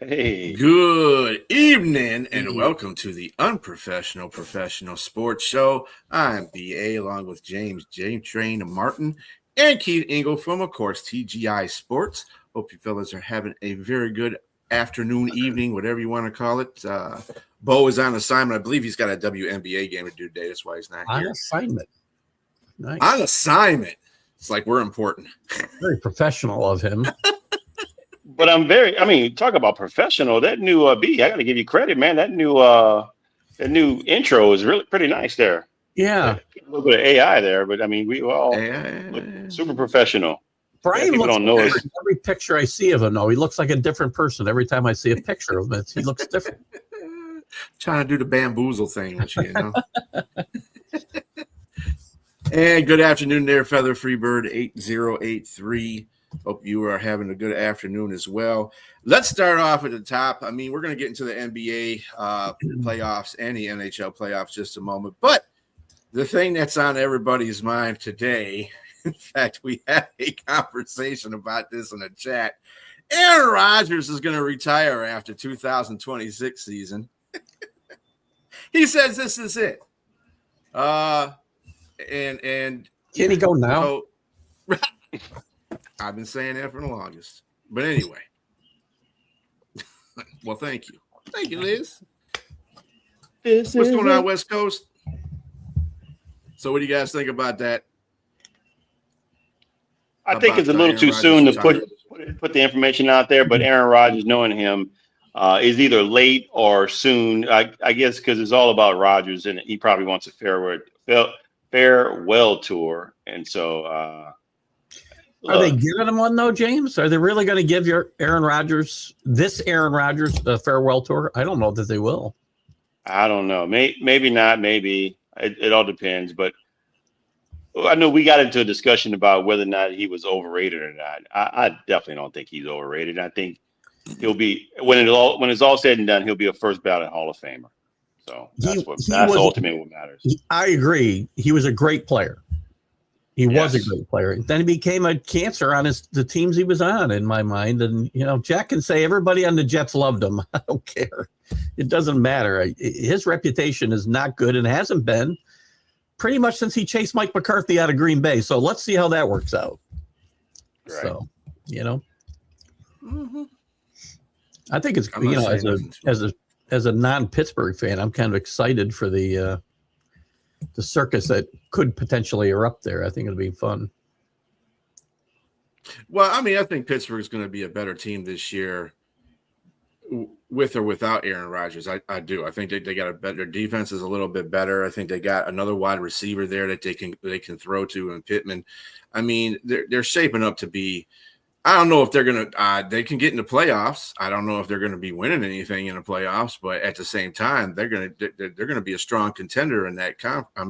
Hey. Good evening and welcome to the Unprofessional Professional Sports Show. I'm BA along with James Train Martin and Keith Engel from, of course, TGI Sports. Hope you fellas are having a very good afternoon, evening, whatever you want to call it. Bo is on assignment. I believe he's got a WNBA game to do today. That's why he's not here. On assignment. Nice. On assignment. It's like we're important. Very professional of him. But talk about professional. That new B, I got to give you credit, man. That new intro is really pretty nice there. Yeah. A little bit of AI there, but we all look super professional. Brian looks every picture I see of him, though. He looks like a different person every time I see a picture of him. He looks different. Trying to do the bamboozle thing, you know. And good afternoon there, Feather Freebird 8083. Hope you are having a good afternoon as well. Let's start off at the top. We're going to get into the NBA playoffs and the NHL playoffs just a moment. But the thing that's on everybody's mind today, in fact, we had a conversation about this in the chat. Aaron Rodgers is going to retire after 2026 season. He says this is it. And can he go now? I've been saying that for the longest. But anyway. Well, thank you. Thank you, Liz. What's going on, West Coast? So what do you guys think about that? I think it's a little too soon to put the information out there, but Aaron Rodgers, knowing him, is either late or soon. I guess because it's all about Rodgers, and he probably wants a farewell tour. And so are they giving him one, though, James? Are they really going to give Aaron Rodgers a farewell tour? I don't know that they will. I don't know. Maybe not. Maybe. It all depends. But I know we got into a discussion about whether or not he was overrated or not. I definitely don't think he's overrated. I think he'll be, when it's all said and done, he'll be a first ballot Hall of Famer. So that's ultimately what matters. I agree. He was a great player. He was a great player. Then he became a cancer on the teams he was on, in my mind. And, Jack can say everybody on the Jets loved him. I don't care. It doesn't matter. His reputation is not good and hasn't been pretty much since he chased Mike McCarthy out of Green Bay. So let's see how that works out. Right. So, I think it's, as a non-Pittsburgh fan, I'm kind of excited for the circus that could potentially erupt there. I think it'll be fun. Well, I think Pittsburgh is going to be a better team this year with or without Aaron Rodgers. I do. I think they got their defense is a little bit better. I think they got another wide receiver there that they can throw to in Pittman. They're shaping up to be, I don't know if they're going to they can get in the playoffs. I don't know if they're going to be winning anything in the playoffs, but at the same time, they're going to be a strong contender in that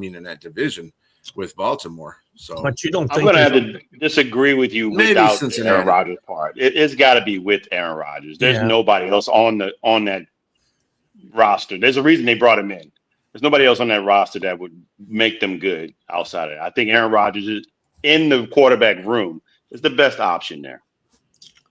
in that division with Baltimore. So, but you don't think I'm going to have to disagree with you without the Aaron Rodgers part. It's got to be with Aaron Rodgers. There's nobody else on that roster. There's a reason they brought him in. There's nobody else on that roster that would make them good outside of it. I think Aaron Rodgers is in the quarterback room. Is the best option there.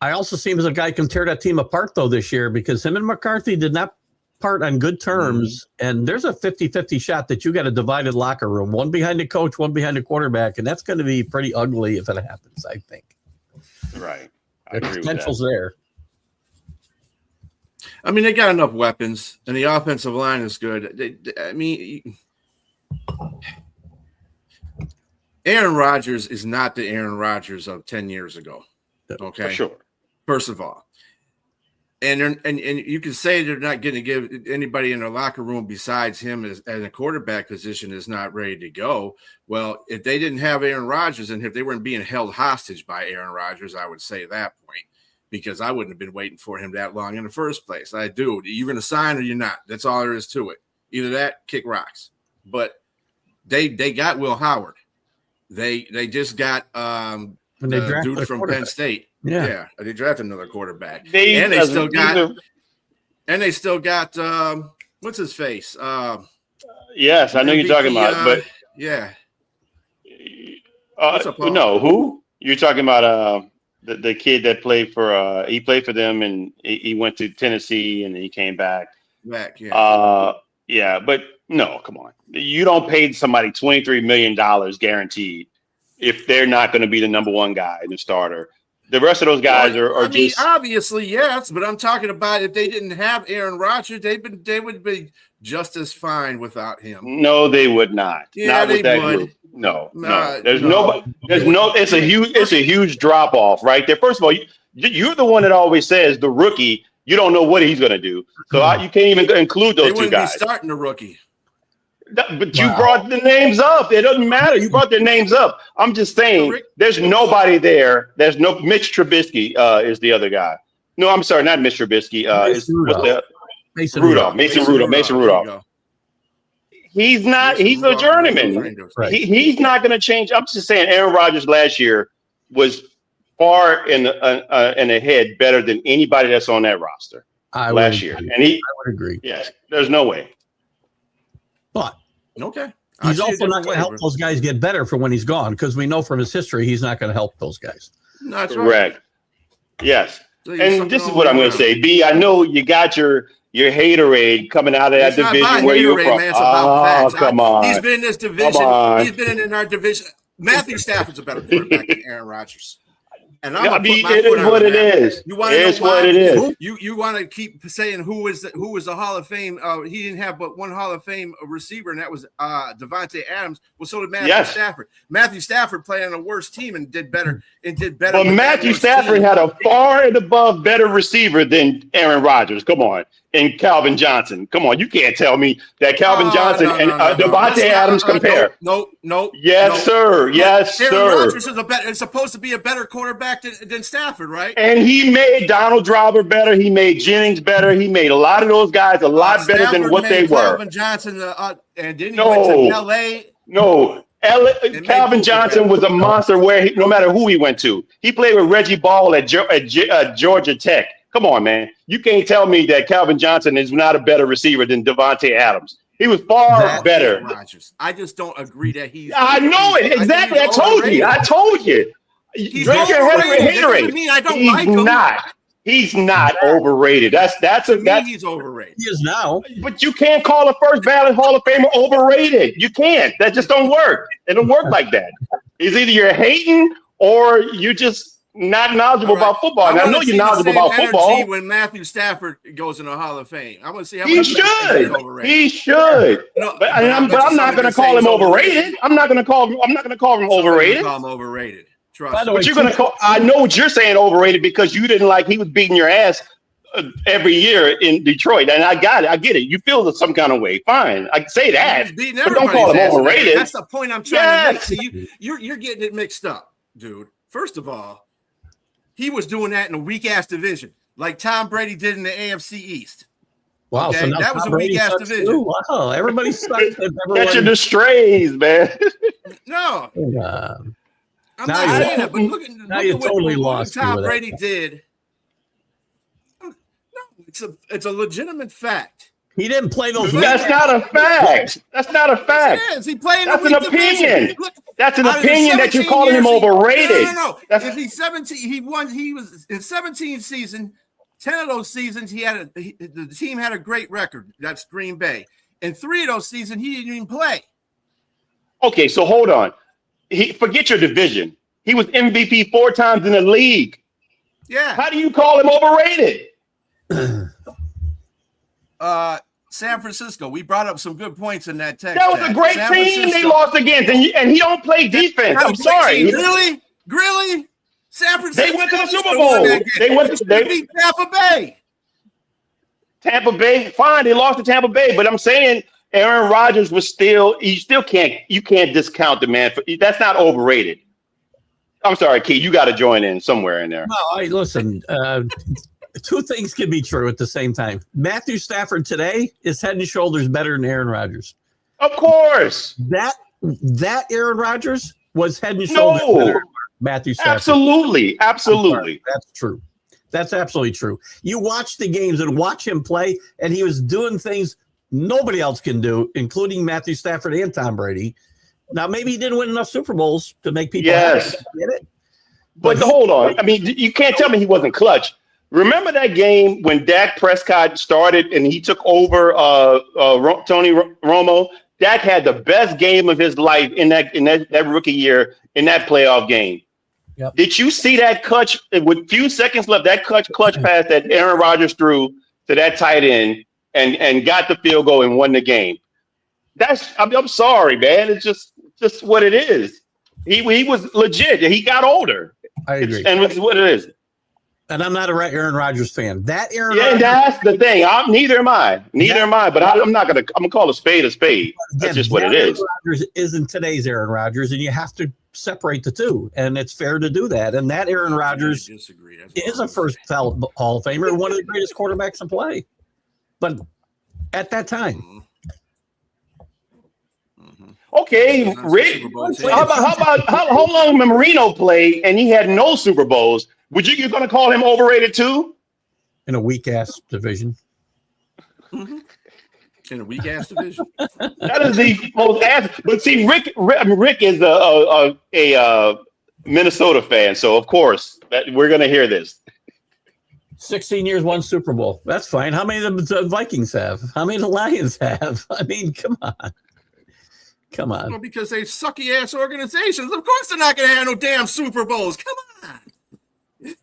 I also see him as a guy who can tear that team apart, though, this year, because him and McCarthy did not part on good terms. And there's a 50-50 shot that you got a divided locker room, one behind the coach, one behind the quarterback. And that's going to be pretty ugly if it happens, I think. Right. The potential's there. They got enough weapons, and the offensive line is good. Aaron Rodgers is not the Aaron Rodgers of 10 years ago. Okay. For sure. First of all. And you can say they're not going to give anybody in their locker room besides him as a quarterback position is not ready to go. Well, if they didn't have Aaron Rodgers and if they weren't being held hostage by Aaron Rodgers, I would say that point, because I wouldn't have been waiting for him that long in the first place. I do. You're going to sign or you're not. That's all there is to it. Either that, kick rocks. But they got Will Howard. They just got the dude from Penn State. Yeah, they drafted another quarterback. They still got what's his face? Yes, I know you're talking about, but yeah. No, who you're talking about? The kid that played for he played for them, and he went to Tennessee, and he came back. Yeah, but no, come on. You don't pay somebody $23 million guaranteed if they're not going to be the number one guy and the starter. The rest of those guys are just obviously yes, but I'm talking about if they didn't have Aaron Rodgers, they would be just as fine without him. No, they would not. Yeah, not with that would. Group. No. It's a huge drop off right there. First of all, you're the one that always says the rookie. You don't know what he's going to do, so you can't even include those two guys. They wouldn't be starting the rookie. But you brought the names up. It doesn't matter. You brought their names up. I'm just saying there's nobody there. There's no Mitch Trubisky is the other guy. No, I'm sorry, not Mitch Trubisky. Mason Rudolph. He's not. He's a journeyman. Right. He's not going to change. I'm just saying Aaron Rodgers last year was far in ahead better than anybody that's on that roster last year. And I would agree. Yes, there's no way. But okay, he's also not going to help those guys get better for when he's gone, because we know from his history he's not going to help those guys. That's correct. Right. Yes, so and this is what I'm going to say. B, I know you got your haterade coming out of that division where you're from. Man, come on. He's been in this division. He's been in our division. Matthew Stafford's a better quarterback than Aaron Rodgers. And it is what it is. You want to know what it is. You want to keep saying who was the Hall of Fame? He didn't have but one Hall of Fame receiver, and that was Devontae Adams. Well, so did Matthew Stafford. Matthew Stafford played on a worse team and did better. Well, Matthew Stafford had a far and above better receiver than Aaron Rodgers. Come on. And Calvin Johnson. Come on, you can't tell me that Calvin Johnson and Devontae Adams compare. No. Yes, sir. Yes, Aaron sir. Rodgers is supposed to be a better quarterback than Stafford, right? And he made Donald Driver better. He made Jennings better. He made a lot of those guys a lot better than what they were. Calvin Johnson, and then he went to L.A. No. Calvin Johnson was a monster no matter who he went to. He played with Reggie Ball at Georgia Tech. Come on, man. You can't tell me that Calvin Johnson is not a better receiver than Devontae Adams. He was far better. Rodgers. I just don't agree that he's. I know it. Exactly. I told you. He's overrated. I don't like him. He's not overrated. He's overrated. He is now. But you can't call a first ballot Hall of Famer overrated. You can't. That just don't work. It don't work like that. It's either you're hating or you just not knowledgeable about football. And I know you're knowledgeable about football. When Matthew Stafford goes in the Hall of Fame, I want to see how he should. But I'm not going to call him overrated. I'm not going to call him overrated. Call him overrated. Trust. But you're going to call. I know what you're saying overrated because you didn't like he was beating your ass every year in Detroit, and I got it. I get it. You feel some kind of way. Fine, I can say that. But don't call him overrated. That's the point I'm trying to make. So you're getting it mixed up, dude. First of all, he was doing that in a weak-ass division, like Tom Brady did in the AFC East. Wow, okay? So now that was a weak-ass division. Too. Wow, everybody sucks. Catching the strays, man. No. I'm not saying that, but look at what Tom Brady did. No, it's a legitimate fact. He didn't play those. That's not a fact. That's not a fact. Yes, he played. That's an opinion. That's an opinion that you're calling him overrated. No. If he's 17, he won. He was in 17 seasons. 10 of those seasons, the team had a great record. That's Green Bay. In 3 of those seasons, he didn't even play. Okay, so hold on. Forget your division. He was MVP 4 times in the league. Yeah. How do you call him overrated? San Francisco. We brought up some good points in that text. That was a great team they lost against, and he don't play defense. I'm sorry. Really? San Francisco. They went to the Super Bowl. They beat Tampa Bay. Tampa Bay, fine. They lost to Tampa Bay, but I'm saying Aaron Rodgers was still. You can't discount the man. That's not overrated. I'm sorry, Keith. You got to join in somewhere in there. No, listen. 2 things can be true at the same time. Matthew Stafford today is head and shoulders better than Aaron Rodgers. Of course. That Aaron Rodgers was head and shoulders better than Matthew Stafford. Absolutely. That's true. That's absolutely true. You watch the games and watch him play, and he was doing things nobody else can do, including Matthew Stafford and Tom Brady. Now, maybe he didn't win enough Super Bowls to make people happy. Get it. But hold on. I mean, you can't tell me he wasn't clutch. Remember that game when Dak Prescott started and he took over Tony Romo? Dak had the best game of his life in that rookie year in that playoff game. Yep. Did you see that clutch with few seconds left? That clutch pass that Aaron Rodgers threw to that tight end and got the field goal and won the game. I'm sorry, man. It's just what it is. He was legit. He got older. I agree. And it's what it is. And I'm not a Aaron Rodgers fan. That's the thing. Neither am I. But I'm gonna call a spade a spade. That's just what it is. Aaron Rodgers isn't today's Aaron Rodgers, and you have to separate the two, and it's fair to do that. And that Aaron Rodgers is a first Hall of Famer, one of the greatest quarterbacks in play. But at that time, okay, Rick. How long Marino played and he had no Super Bowls? You're going to call him overrated too? In a weak ass division. In a weak ass division. That is the most ass. But see, Rick is a Minnesota fan, so of course we're going to hear this. 16 years, one Super Bowl. That's fine. How many of the Vikings have? How many of the Lions have? I mean, come on. Well, because they sucky ass organizations. Of course they're not going to have no damn Super Bowls. Come on.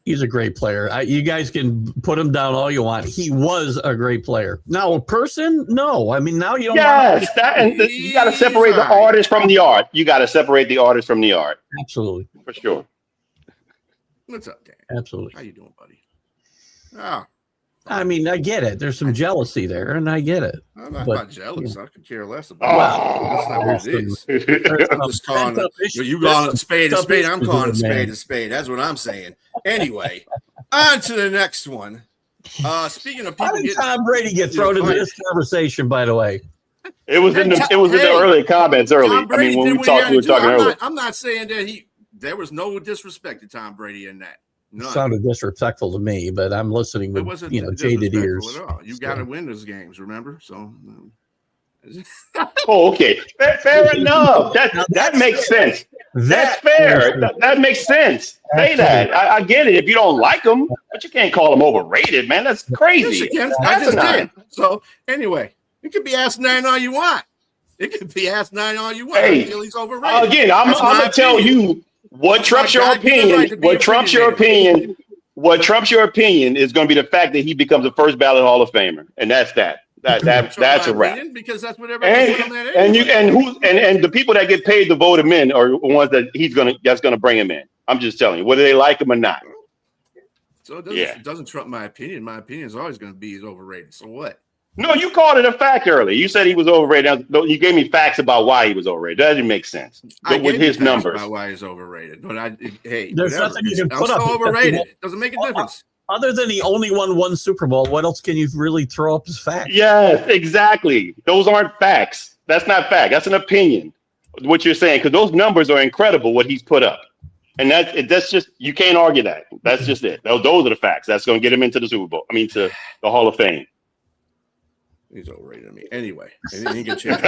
He's a great player. You guys can put him down all you want. He was a great player. Now, a person, no. I mean, now you don't. Yes, you got to separate the artist from the art. You got to separate the artist from the art. Absolutely, for sure. What's up, Dan? Absolutely. How you doing, buddy? Oh. I mean, I get it. There's some jealousy there, and I get it. I'm not jealous. I could care less about it. That's not what it is. I'm just calling you calling a spade a spade. I'm calling a spade a spade. That's what I'm saying. Anyway, on to the next one. Speaking of people, how did Tom Brady get thrown into this conversation? By the way, it was in the early comments. When we were talking earlier. I'm not saying that there was no disrespect to Tom Brady in that. None. Sounded disrespectful to me, but I'm listening with jaded ears. At all. You got to win those games, remember? So, okay, fair enough. That makes sense. That's fair. That makes sense. Say that. I get it. If you don't like them, but you can't call them overrated, man. That's crazy. Yes, I just did. So anyway, it could be ask-9 all you want. It could be ask-9 all you want. Hey, I feel he's overrated. Again, I'm gonna tell you. What trumps your opinion? What trumps your opinion? What trumps your opinion is going to be the fact that he becomes a first ballot Hall of Famer, and that's that. That's a wrap. Because that's what everybody put on that and the people that get paid to vote him in are the ones that's gonna bring him in. I'm just telling you, whether they like him or not. So it doesn't trump my opinion. My opinion is always going to be he's overrated. So what? No, you called it a fact earlier. You said he was overrated. You gave me facts about why he was overrated. That didn't make sense. With his numbers. About why he's overrated. But there's nothing you can put up. I'm still overrated. It doesn't make a difference. Other than he only won one Super Bowl, what else can you really throw up as facts? Yes, exactly. Those aren't facts. That's not fact. That's an opinion. What you're saying, because those numbers are incredible. What he's put up, and that's just you can't argue that. That's just it. Those are the facts. That's going to get him into the Super Bowl. I mean, to the Hall of Fame. He's overrated to me. Anyway, you ain't gonna change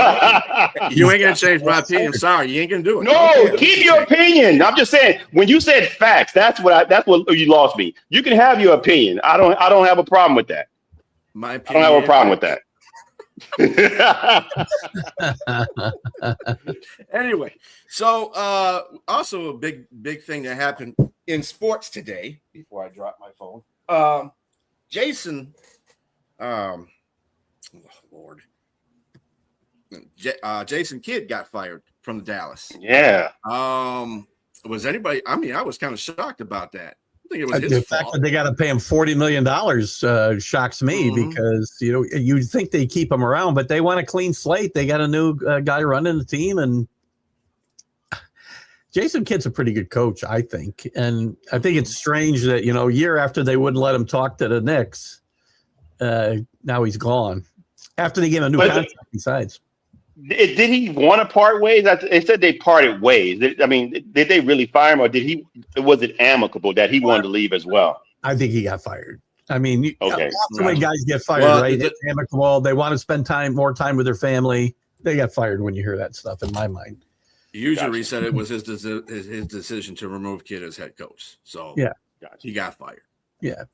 my opinion. I'm sorry, you ain't gonna do it. No, keep your opinion. I'm just saying, when you said facts, that's what you lost me. You can have your opinion. I don't have a problem with that. My opinion. I don't have a problem with that. Anyway, so also a big thing that happened in sports today. Before I drop my phone, Jason. Lord. Jason Kidd got fired from Dallas. Yeah. Was anybody? I mean, I was kind of shocked about that. I think it was his fault. Fact that they got to pay him $40 million shocks me because you'd think they keep him around, but they want a clean slate. They got a new guy running the team, and Jason Kidd's a pretty good coach, I think. And I think it's strange that a year after they wouldn't let him talk to the Knicks, now he's gone. After they gave him a new contract, besides. Did he want to part ways? They said they parted ways. Did they really fire him, or was it amicable that he wanted to leave as well? I think he got fired. I mean, okay. That's the way guys get fired, right? It's amicable. They want to spend more time with their family. They got fired when you hear that stuff, in my mind. Usually said it was his decision to remove Kidd as head coach. So Yeah. He got fired. Yeah.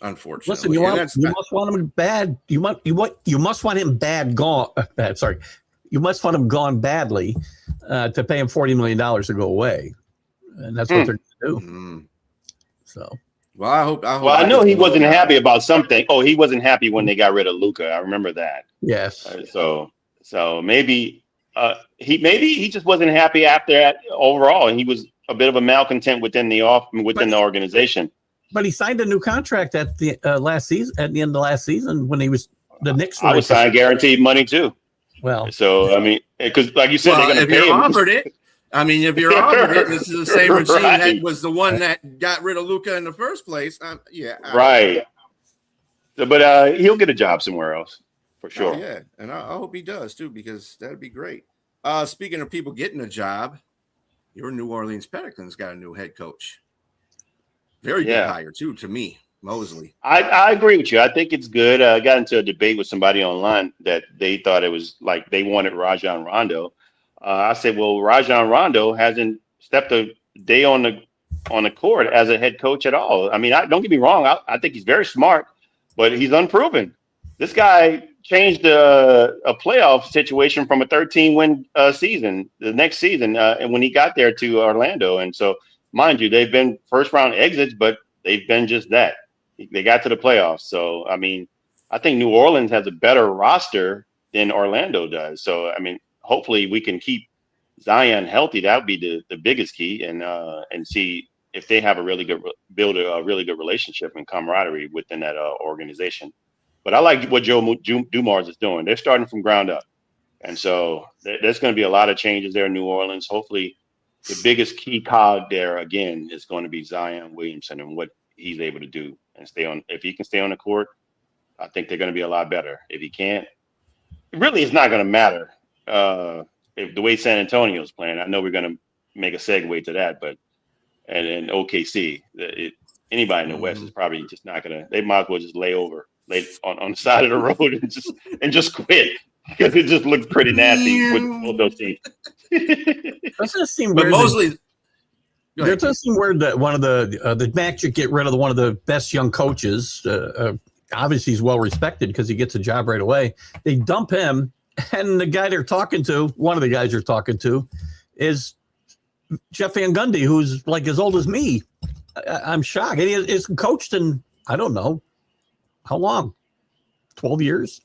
Unfortunately. Listen, you must want him bad. You must want him bad gone. Bad, sorry. You must want him gone badly to pay him $40 million to go away. And that's what they're going to do. So. Well, I hope. Well, I know he wasn't happy about something. Oh, he wasn't happy when they got rid of Luka. I remember that. Yes. So maybe he just wasn't happy after that overall, and he was a bit of a malcontent within the organization. But he signed a new contract at the last season. At the end of last season, when he was the Knicks. I was signed guaranteed money too. Well, so I mean, because like you said, they're going to pay him. Offered it. I mean, if you're offered it, this is the same regime that was the one that got rid of Luka in the first place. Right. So, but he'll get a job somewhere else for sure. Yeah, and I hope he does too, because that'd be great. Speaking of people getting a job, your New Orleans Pelicans got a new head coach. Very good hire too, to me, Mosley. I agree with you. I think it's good. I got into a debate with somebody online that they thought it was like they wanted Rajon Rondo. I said, well, Rajon Rondo hasn't stepped a day on the court as a head coach at all. I mean, don't get me wrong. I think he's very smart, but he's unproven. This guy changed a playoff situation from a 13-win season the next season, and when he got there to Orlando. And so, mind you, they've been first-round exits, but they've been just that. They got to the playoffs. So, I mean, I think New Orleans has a better roster than Orlando does. So, I mean, hopefully we can keep Zion healthy. That would be the biggest key, and see if they have build a really good relationship and camaraderie within that organization. But I like what Joe Dumars is doing. They're starting from ground up, and so there's going to be a lot of changes there in New Orleans. Hopefully, the biggest key cog there again is going to be Zion Williamson and what he's able to do and stay on. If he can stay on the court, I think they're going to be a lot better. If he can't, really, it's not going to matter. If the way San Antonio is playing, I know we're going to make a segue to that, but and OKC, anybody in the West is probably just not going to. They might as well just lay on the side of the road and just quit, because it just looks pretty nasty with both those teams. Doesn't it seem but weird? Mosley, It does seem weird that one of the Magic get rid of one of the best young coaches. Obviously, he's well respected because he gets a job right away. They dump him. And the guy they're talking to, one of the guys they're talking to, is Jeff Van Gundy, who's like as old as me. I'm shocked. And he's coached in, I don't know, how long? 12 years?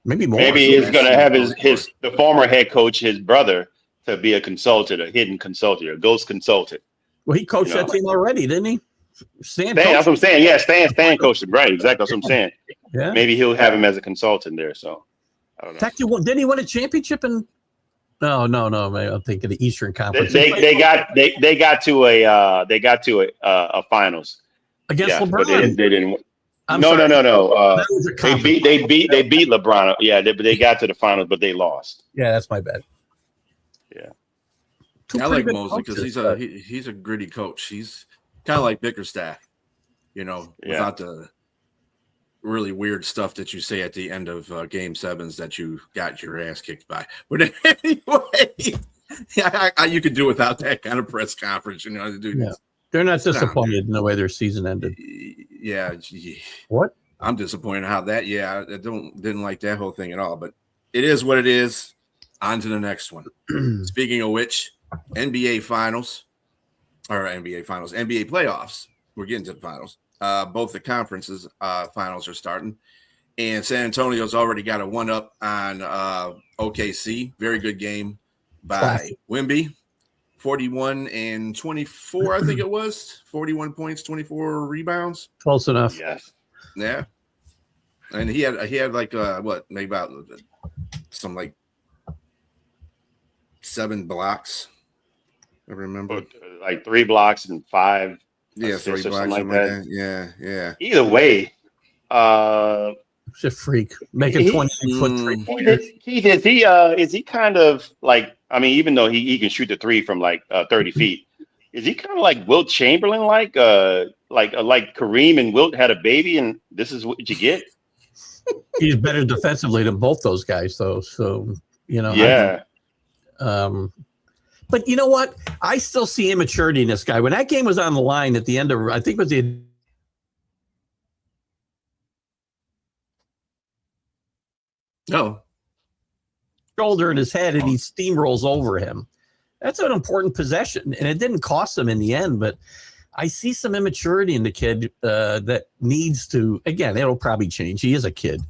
Maybe more. Maybe he's going to have the former head coach, his brother, to be a consultant, a hidden consultant, a ghost consultant. Well, he coached that team already, didn't he? Stan, that's what I'm saying. Yeah, Stan coached him. Right, exactly. That's what I'm saying. Yeah. Maybe he'll have him as a consultant there. So I don't know. Didn't he win a championship in? No. I'm thinking the Eastern Conference. They got to a finals against LeBron. But they didn't. No. They beat LeBron. Yeah, they got to the finals, but they lost. Yeah, that's my bad. Yeah, I like Mosley because he's a gritty coach. He's kind of like Bickerstaff, without the really weird stuff that you say at the end of game sevens that you got your ass kicked by. But anyway, you could do without that kind of press conference. They're not disappointed in the way their season ended. Yeah. What? I'm disappointed how that. Yeah, I didn't like that whole thing at all. But it is what it is. On to the next one. Speaking of which, NBA playoffs. We're getting to the finals. Both the conferences finals are starting, and San Antonio's already got a 1-up on OKC. Very good game by Wemby, 41 and 24. I think it was 41 points, 24 rebounds. Close enough. Yes. Yeah. And he had like maybe about some like 7 blocks. I remember like 3 blocks and 5. Yeah, 3 blocks like that. Yeah. Either way, it's a freak making 28-foot 3-pointers. Is he kind of like? I mean, even though he can shoot the 3 from like 30 feet, is he kind of like Wilt Chamberlain, like Kareem and Wilt had a baby, and this is what you get? He's better defensively than both those guys, though. So Yeah. But you know what? I still see immaturity in this guy. When that game was on the line at the end of, I think it was the shoulder in his head, and he steamrolls over him. That's an important possession, and it didn't cost him in the end. But I see some immaturity in the kid that needs to. Again, it'll probably change. He is a kid.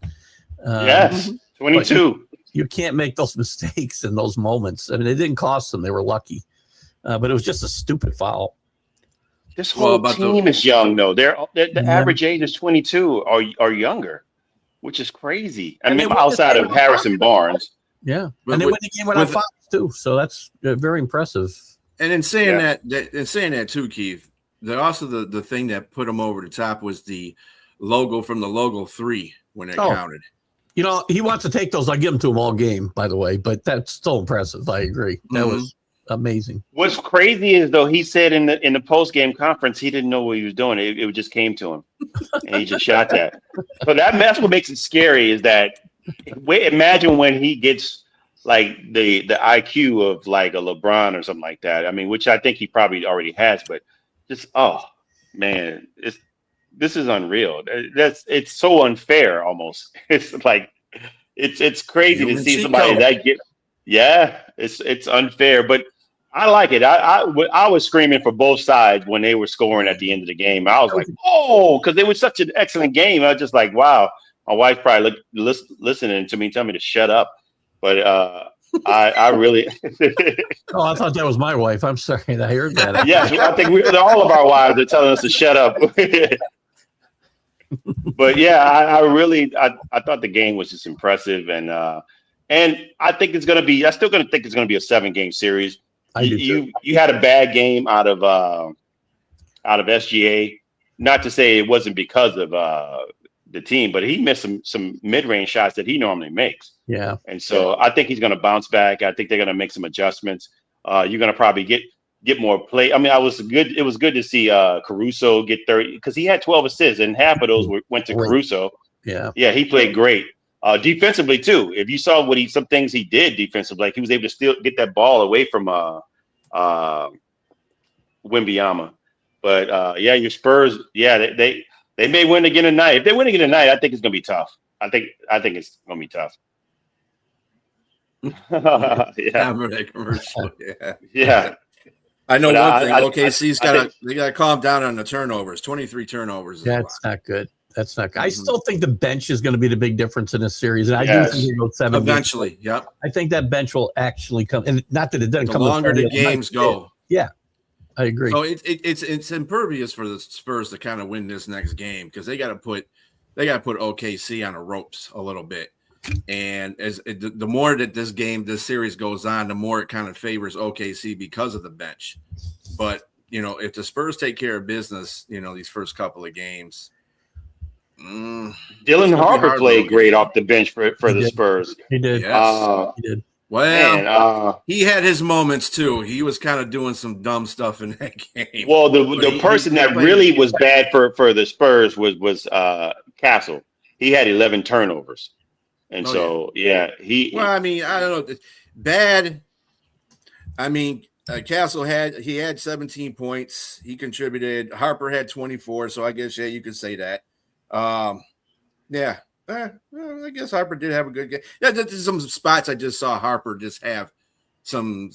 Yes, 22. You can't make those mistakes in those moments. I mean, it didn't cost them; they were lucky. But it was just a stupid foul. This whole team is young, though. The average age is 22 or younger, which is crazy. I mean, outside of Harrison Barnes. Yeah, and they win the game without fouls too, so that's very impressive. And in saying that too, Keith, also the thing that put him over the top was the logo from the logo 3 when it counted. You know, he wants to take those. I give them to him all game, by the way, but that's still impressive. I agree. That was amazing. What's crazy is, though, he said in the post game conference he didn't know what he was doing. It just came to him, and he just shot that. So that's what makes it scary. Is that imagine when he gets like the IQ of like a LeBron or something like that. I mean, which I think he probably already has, but just man, this is unreal. It's so unfair almost. It's like it's crazy to see somebody that get. Yeah, it's unfair, but I like it. I was screaming for both sides when they were scoring at the end of the game. I was like, because it was such an excellent game. I was just like, wow. My wife probably listening to me, tell me to shut up. But I really. I thought that was my wife. I'm sorry, I heard that. Yes, I think all of our wives are telling us to shut up. But yeah, I thought the game was just impressive, and I think it's going to be. I still going to think it's going to be a 7-game series. You had a bad game out of SGA. Not to say it wasn't because of the team, but he missed some mid-range shots that he normally makes. Yeah, and so I think he's going to bounce back. I think they're going to make some adjustments. You're going to probably get more play. I mean, it was good to see Caruso get 30 because he had 12 assists, and half of those went to Caruso. Yeah, he played great. Defensively too. If you saw some things he did defensively, like he was able to still get that ball away from Wembanyama. But your Spurs, they may win again tonight. If they win again tonight, I think it's gonna be tough. I think it's gonna be tough. I remember that commercial. Yeah. I know one thing. OKC's they gotta calm down on the turnovers. 23 turnovers. That's not good. That's not good. I still think the bench is going to be the big difference in this series, and I do think it goes 7 eventually. Games. Yep. I think that bench will actually come, and not that it doesn't come. The longer the games go. Yeah, I agree. So it's impervious for the Spurs to kind of win this next game because they got to put OKC on the ropes a little bit, and the more that this series goes on, the more it kind of favors OKC because of the bench. But if the Spurs take care of business, these first couple of games. Dylan Harper played great off the bench for the Spurs. He did. Yes. He did. Well, he had his moments too. He was kind of doing some dumb stuff in that game. Well, the person that really was bad for the Spurs was Castle. He had 11 turnovers, and he. Well, I mean, I don't know. Bad. I mean, Castle had 17 points. He contributed. Harper had 24. So I guess you could say that. I guess Harper did have a good game. Yeah, there's some spots I just saw Harper just have some,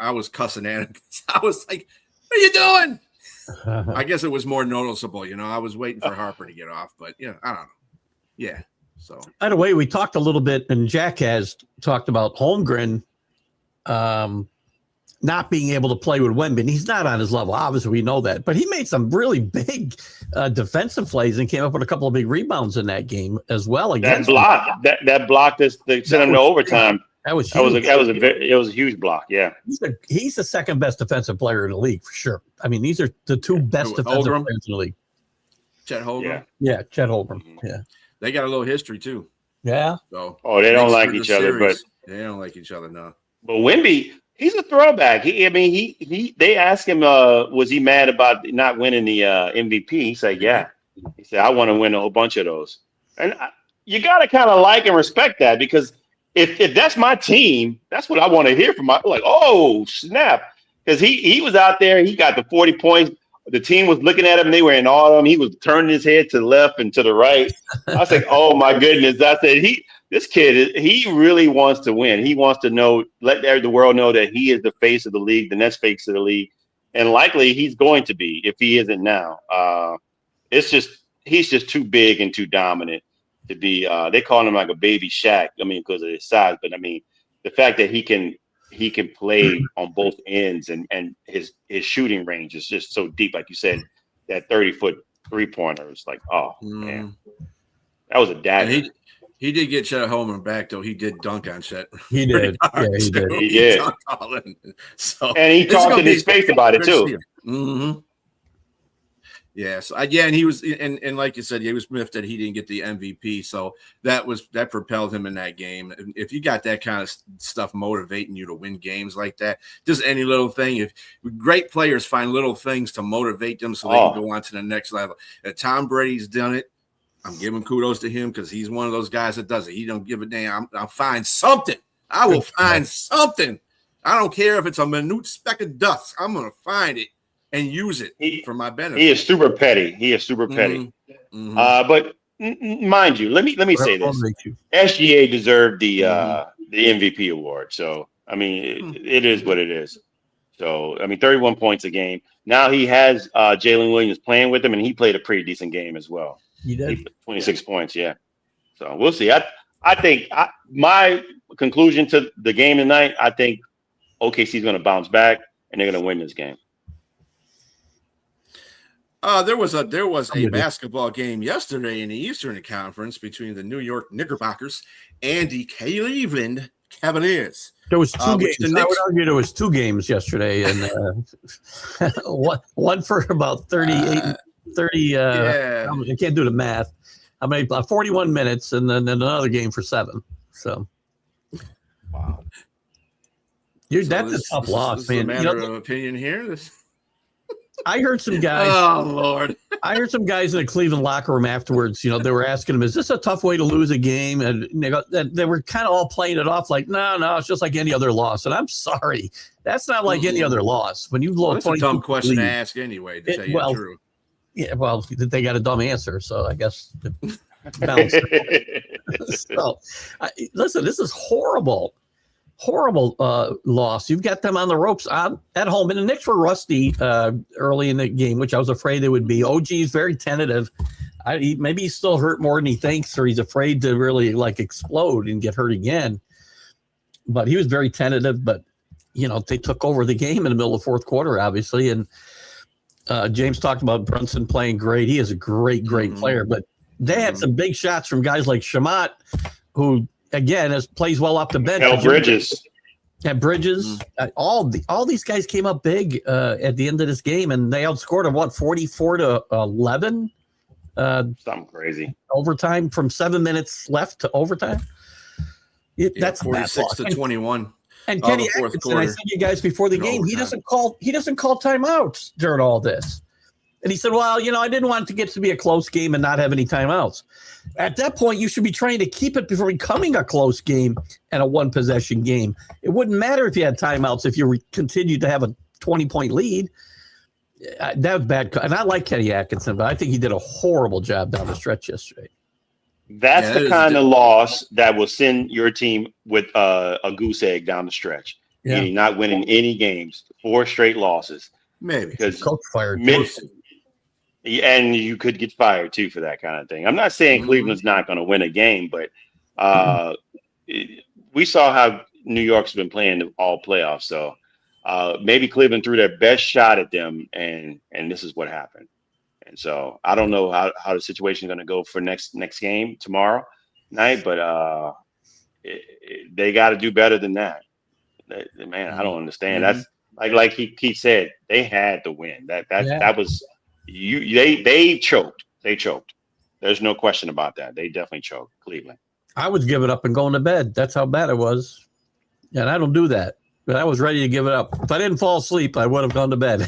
I was cussing at him. I was like, what are you doing? I guess it was more noticeable, I was waiting for Harper to get off, but I don't know. Yeah. So by the way, we talked a little bit, and Jack has talked about Holmgren not being able to play with Wemby, and he's not on his level. Obviously, we know that, but he made some really big defensive plays and came up with a couple of big rebounds in that game as well. That block that sent him to overtime. That was huge. It was a huge block. Yeah, he's the second best defensive player in the league for sure. I mean, these are the two best defensive players in the league. Chet Holmgren. Yeah, Chet Holmgren. Yeah, they got a little history too. Yeah. So they don't like each other, but they don't like each other now. But Wemby. He's a throwback. They asked him, was he mad about not winning the MVP? He said, yeah. He said, I want to win a whole bunch of those. And you got to kind of like and respect that because if that's my team, that's what I want to hear from my like. Oh snap! Because he was out there, he got the 40 points. The team was looking at him, they were in awe of him. He was turning his head to the left and to the right. I was like, oh my goodness! I said this kid, he really wants to win. He wants to let the world know that he is the face of the league, the next face of the league, and likely he's going to be if he isn't now. He's just too big and too dominant to be. They call him like a baby Shaq. I mean, because of his size, but I mean, the fact that he can play on both ends and his shooting range is just so deep. Like you said, that 30-foot 3-pointer is like, oh man, that was a dagger. He did get Chet Holmgren back, though. He did dunk on Chet. He did. Yeah, he did. He did. So, and he talked in his face about it, too. Mm-hmm. Yeah. So, and he was, and like you said, he was miffed that he didn't get the MVP. So that propelled him in that game. And if you got that kind of stuff motivating you to win games like that, just any little thing, if great players find little things to motivate them so they can go on to the next level. Tom Brady's done it. I'm giving kudos to him because he's one of those guys that does it. He don't give a damn. I'll find something. I will find something. I don't care if it's a minute speck of dust. I'm going to find it and use it for my benefit. He is super petty. Mm-hmm. But mind you, let me say this: SGA deserved the MVP award. So I mean, it is what it is. So I mean, 31 points a game. Now he has Jalen Williams playing with him, and he played a pretty decent game as well. He did 26 points, yeah. So we'll see. I think my conclusion to the game tonight, I think OKC is going to bounce back and they're going to win this game. There was a basketball game yesterday in the Eastern Conference between the New York Knickerbockers and the Cleveland Cavaliers. There was two games. I would argue there was two games yesterday, and one for about 38. 30 I can't do the math. I mean, 41 minutes and then another game for 7. So wow. That's a tough loss, man. A matter of opinion here. I heard some guys. Oh Lord! I heard some guys in the Cleveland locker room afterwards. They were asking him, "Is this a tough way to lose a game?" And they were kind of all playing it off like, "No, it's just like any other loss." And I'm sorry, that's not like any other loss. When you blow that's a dumb question to ask anyway. To tell you the truth. Yeah, well, they got a dumb answer, so I guess. So, listen, this is horrible loss. You've got them on the ropes at home, and the Knicks were rusty early in the game, which I was afraid they would be. OG is very tentative. Maybe he's still hurt more than he thinks, or he's afraid to really explode and get hurt again. But he was very tentative. But they took over the game in the middle of the fourth quarter, obviously, and. James talked about Brunson playing great. He is a great player, but they had some big shots from guys like Shamat, who again plays well off the bench. Bridges. Yeah, Bridges. All these guys came up big at the end of this game, and they outscored them 44-11. Something crazy. Overtime from 7 minutes left to overtime. That's 46-21. And Kenny Atkinson, I said to you guys before the game, he doesn't call timeouts during all this. And he said, well, I didn't want it to get to be a close game and not have any timeouts. At that point, you should be trying to keep it before becoming a close game and a one-possession game. It wouldn't matter if you had timeouts if you continued to have a 20-point lead. That was bad. And I like Kenny Atkinson, but I think he did a horrible job down the stretch yesterday. That's the kind of loss that will send your team with a goose egg down the stretch. Yeah. Meaning not winning any games, 4 straight losses. Maybe. Because coach fired. And you could get fired, too, for that kind of thing. I'm not saying Cleveland's not going to win a game, but we saw how New York's been playing all playoffs. So maybe Cleveland threw their best shot at them, and this is what happened. And so I don't know how the situation is going to go for next game tomorrow night, but they got to do better than that. Man, I don't understand. That's like Keith said, they had to win. That was they choked. They choked. There's no question about that. They definitely choked Cleveland. I was giving up and going to bed. That's how bad it was. And I don't do that. But I was ready to give it up. If I didn't fall asleep, I would have gone to bed.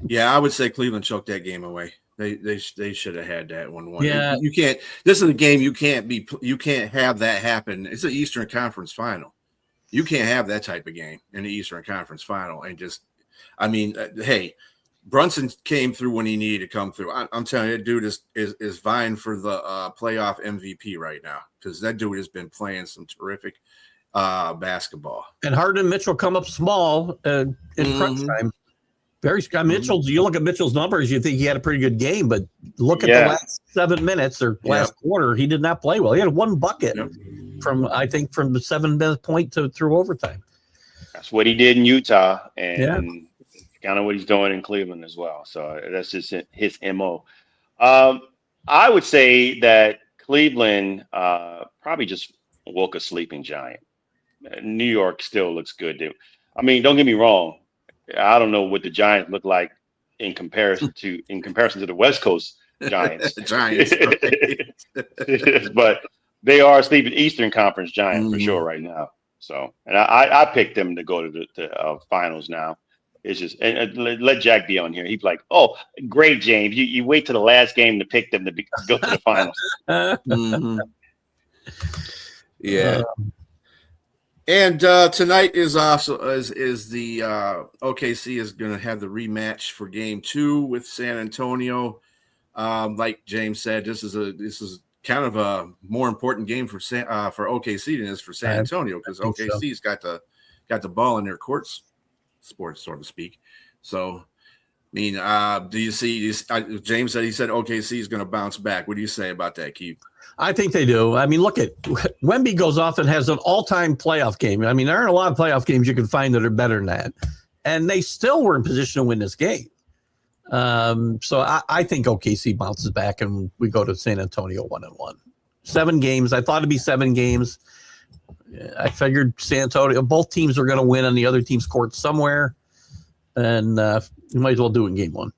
Yeah, I would say Cleveland choked that game away. They should have had that 1-1. Yeah. You can't. This is a game you can't have that happen. It's an Eastern Conference final. You can't have that type of game in the Eastern Conference final and just. I mean, hey, Brunson came through when he needed to come through. I'm telling you, that dude is vying for the playoff MVP right now because that dude has been playing some terrific basketball. And Harden Mitchell come up small in crunch time. Very Scott Mitchell. You look at Mitchell's numbers, you think he had a pretty good game, but look at the last 7 minutes or last quarter, he did not play well. He had one bucket from the 7-minute point through overtime. That's what he did in Utah, and kind of what he's doing in Cleveland as well. So that's just his MO. I would say that Cleveland probably just woke a sleeping giant. New York still looks good. I mean, don't get me wrong. I don't know what the Giants look like in comparison to the West Coast Giants. Giants, but they are sleeping Eastern Conference Giants for sure right now. So, and I picked them to go to the finals now. It's just and let Jack be on here. He's like, "Oh, great, James. You wait to the last game to pick them to go to the finals." Yeah. And tonight is also is the OKC is going to have the rematch for Game 2 with San Antonio. Like James said, this is kind of a more important game for OKC than it is for San Antonio because OKC's got the ball in their courts, sports so to speak. So, I mean, do you see? James said OKC is going to bounce back. What do you say about that, Keith? I think they do. I mean, look at Wemby goes off and has an all-time playoff game. I mean, there aren't a lot of playoff games you can find that are better than that. And they still were in position to win this game. So I think OKC bounces back and we go to San Antonio 1-1. 7 games. I thought it'd be 7 games. I figured San Antonio, both teams are going to win on the other team's court somewhere. And you might as well do it in Game 1.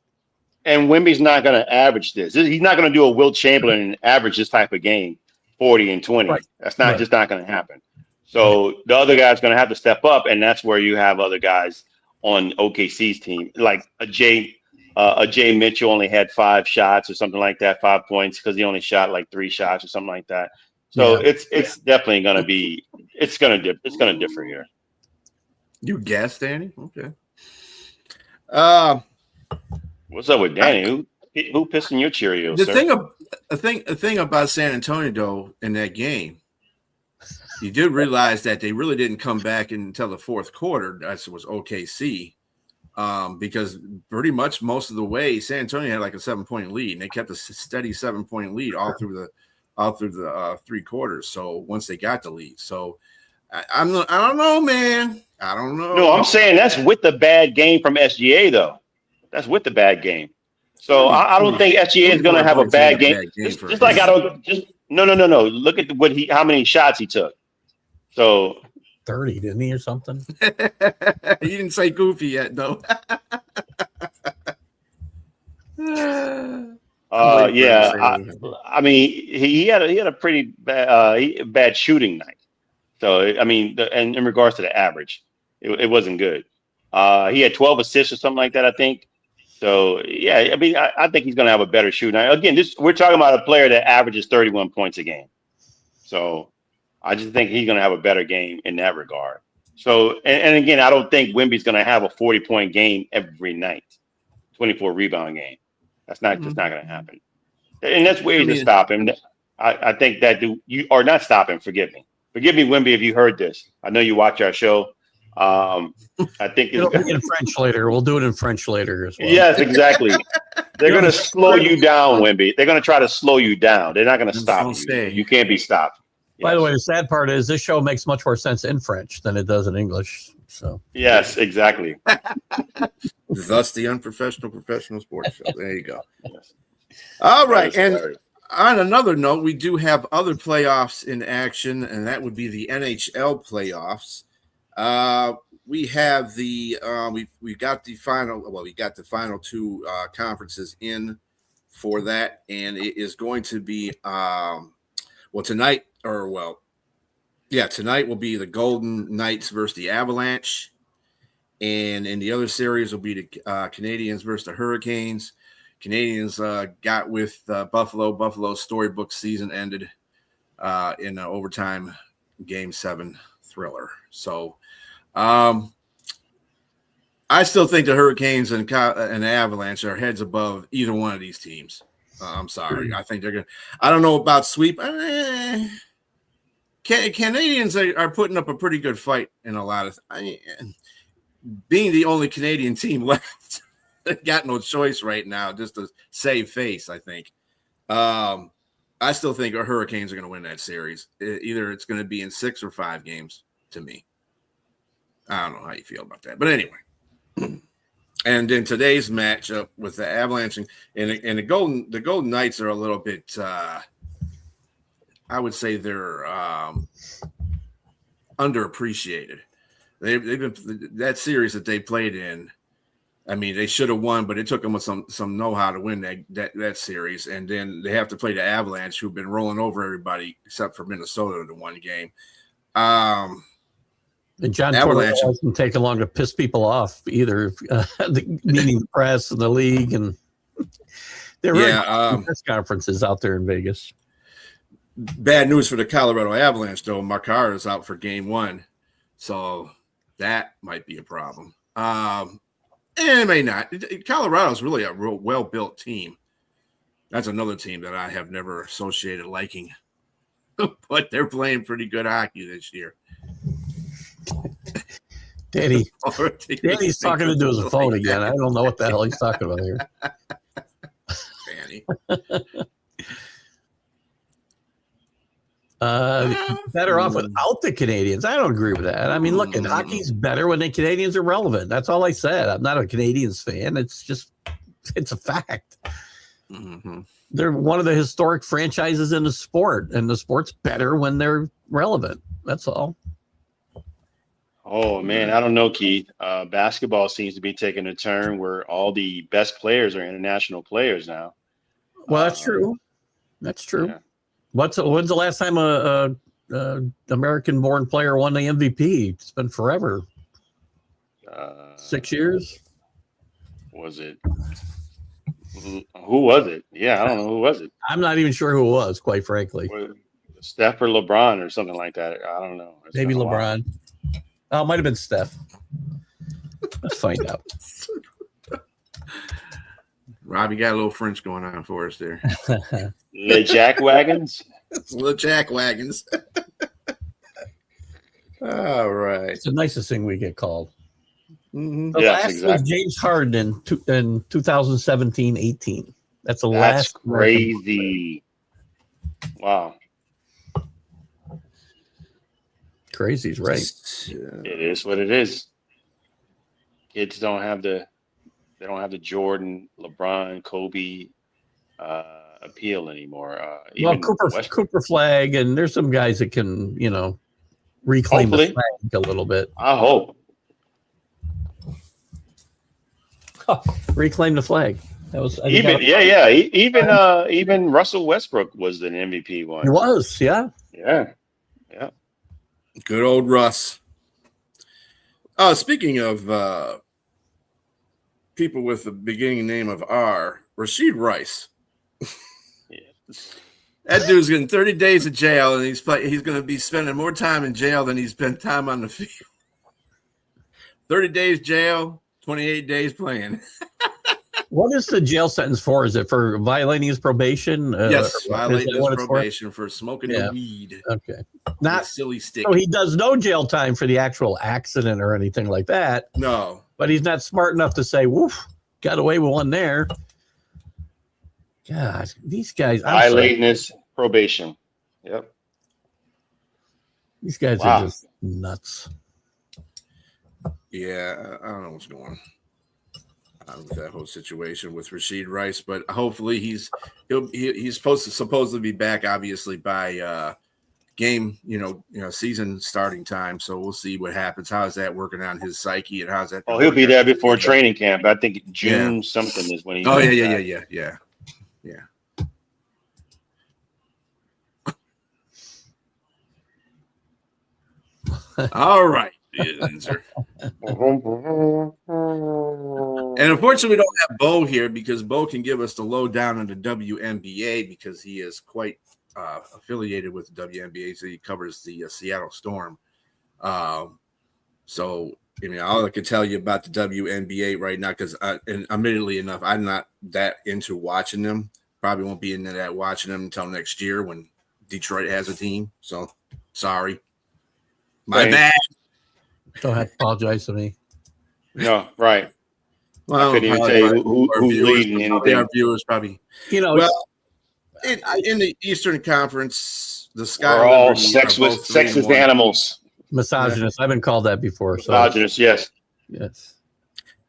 And Wemby's not going to average this. He's not going to do a Wilt Chamberlain and average this type of game, 40 and 20. Right. That's not just not going to happen. So the other guy's going to have to step up, and that's where you have other guys on OKC's team, like a Jay Mitchell only had 5 shots or something like that, 5 points because he only shot like 3 shots or something like that. So it's definitely going to be it's going to differ here. You guess, Danny? Okay. What's up with Danny? Who pissed in your Cheerios? The thing about San Antonio though in that game, you did realize that they really didn't come back until the fourth quarter. That was OKC, because pretty much most of the way San Antonio had like a 7-point lead, and they kept a steady 7-point lead all through the 3 quarters. So once they got the lead, so I don't know, man. I don't know. No, I'm saying that's with the bad game from SGA though. That's with the bad game. So I don't think SGA is going to have a bad game. Just like I don't just no. Look at how many shots he took. So 30, didn't he, or something? He didn't say goofy yet, though. I mean, he had a pretty bad shooting night. So I mean, and in regards to the average, it wasn't good. He had 12 assists or something like that, I think. So yeah, I mean, I think he's going to have a better shooting night. Again, we're talking about a player that averages 31 points a game. So I just think he's going to have a better game in that regard. So and again, I don't think Wemby's going to have a 40-point game every night, 24 rebound game. That's not just not going to happen. And that's ways to stop him. I think that you are not stopping. Forgive me, Wemby, if you heard this. I know you watch our show. I think it'll be in French later. We'll do it in French later as well. Yes, exactly. They're going to slow you down, Wemby. They're going to try to slow you down. They're not going to stop you. You can't be stopped. By the way, the sad part is this show makes much more sense in French than it does in English. So yes, exactly. Thus the Unprofessional Professional Sports Show. There you go. Yes. All right, and on another note, we do have other playoffs in action, and that would be the NHL playoffs. We have we got the final 2 conferences in for that, and it is going to be tonight will be the Golden Knights versus the Avalanche, and in the other series will be the Canadiens versus the Hurricanes. Canadians got with Buffalo. Buffalo's storybook season ended in an overtime Game 7 thriller. So I still think the Hurricanes and the Avalanche are heads above either one of these teams. I'm sorry. I think they're going to – I don't know about sweep. Canadians are putting up a pretty good fight in a lot of being the only Canadian team left, got no choice right now just to save face, I think. I still think our Hurricanes are going to win that series. Either it's going to be in 6 or 5 games to me. I don't know how you feel about that. But anyway. And in today's matchup with the Avalanche and the Golden Knights are a little bit I would say they're underappreciated. They've been that series that they played in. I mean, they should have won, but it took them some know-how to win that series. And then they have to play the Avalanche, who've been rolling over everybody except for Minnesota in the one game. And John Tortorella hasn't taken long to piss people off either, meaning the press and the league, and there are press conferences out there in Vegas. Bad news for the Colorado Avalanche, though. Makar is out for Game 1, so that might be a problem. And it may not. Colorado's really a real well-built team. That's another team that I have never associated liking, but they're playing pretty good hockey this year. Danny's talking into his phone again. I don't know what the hell he's talking about here. Danny. Better off without the Canadians. I don't agree with that. I mean, look, hockey's better when the Canadians are relevant. That's all I said. I'm not a Canadians fan. It's a fact. Mm-hmm. They're one of the historic franchises in the sport, and the sport's better when they're relevant. That's all. Oh, man, I don't know, Keith. Basketball seems to be taking a turn where all the best players are international players now. Well, that's true. That's true. Yeah. When's the last time a American-born player won the MVP? It's been forever. 6 years? Was it? Who was it? Yeah, I don't know. Who was it? I'm not even sure who it was, quite frankly. Steph or LeBron or something like that. I don't know. Maybe LeBron. Oh, it might have been Steph. Let's find out. Rob, you got a little French going on for us there. The Jack Wagons? The Jack Wagons. All right. It's the nicest thing we get called. Mm-hmm. The last was James Harden in 2017-18. That's the last. That's crazy. Wow. Crazy's right. It is what it is. Kids don't have the Jordan, LeBron, Kobe appeal anymore. Well, Cooper Flag, and there's some guys that can, reclaim the flag a little bit. I hope. Reclaim the flag. That was even Russell Westbrook was an MVP one. He was, yeah. Good old Russ. Speaking of people with the beginning name of R, Rashid Rice. That dude's getting 30 days of jail, and he's going to be spending more time in jail than he spent time on the field. 30 days jail, 28 days playing. What is the jail sentence for? Is it for violating his probation? Yes, violating his probation for smoking the weed. Okay. Not silly stick. So he does no jail time for the actual accident or anything like that. No. But he's not smart enough to say, woof, got away with one there. God, these guys. Violating his probation. Yep. These guys are just nuts. Yeah, I don't know what's going on with that whole situation with Rashid Rice, but hopefully he's supposed to be back, obviously, by game, season starting time. So we'll see what happens. How is that working on his psyche, and how's that? Oh, he'll be there before training camp. I think June something is when he. Oh yeah. All right. And unfortunately, we don't have Bo here because Bo can give us the lowdown on the WNBA because he is quite affiliated with the WNBA. So he covers the Seattle Storm. So, I mean, all I can tell you about the WNBA right now, because admittedly enough, I'm not that into watching them. Probably won't be into that watching them until next year when Detroit has a team. So, sorry. My bad. Don't have to apologize to me. No, right. Well, I couldn't even tell you who's leading anything. Our viewers probably. Well, in the Eastern Conference, the Sky we're all sexist animals. Misogynist. I've been called that before. Misogynist, yes. Yes.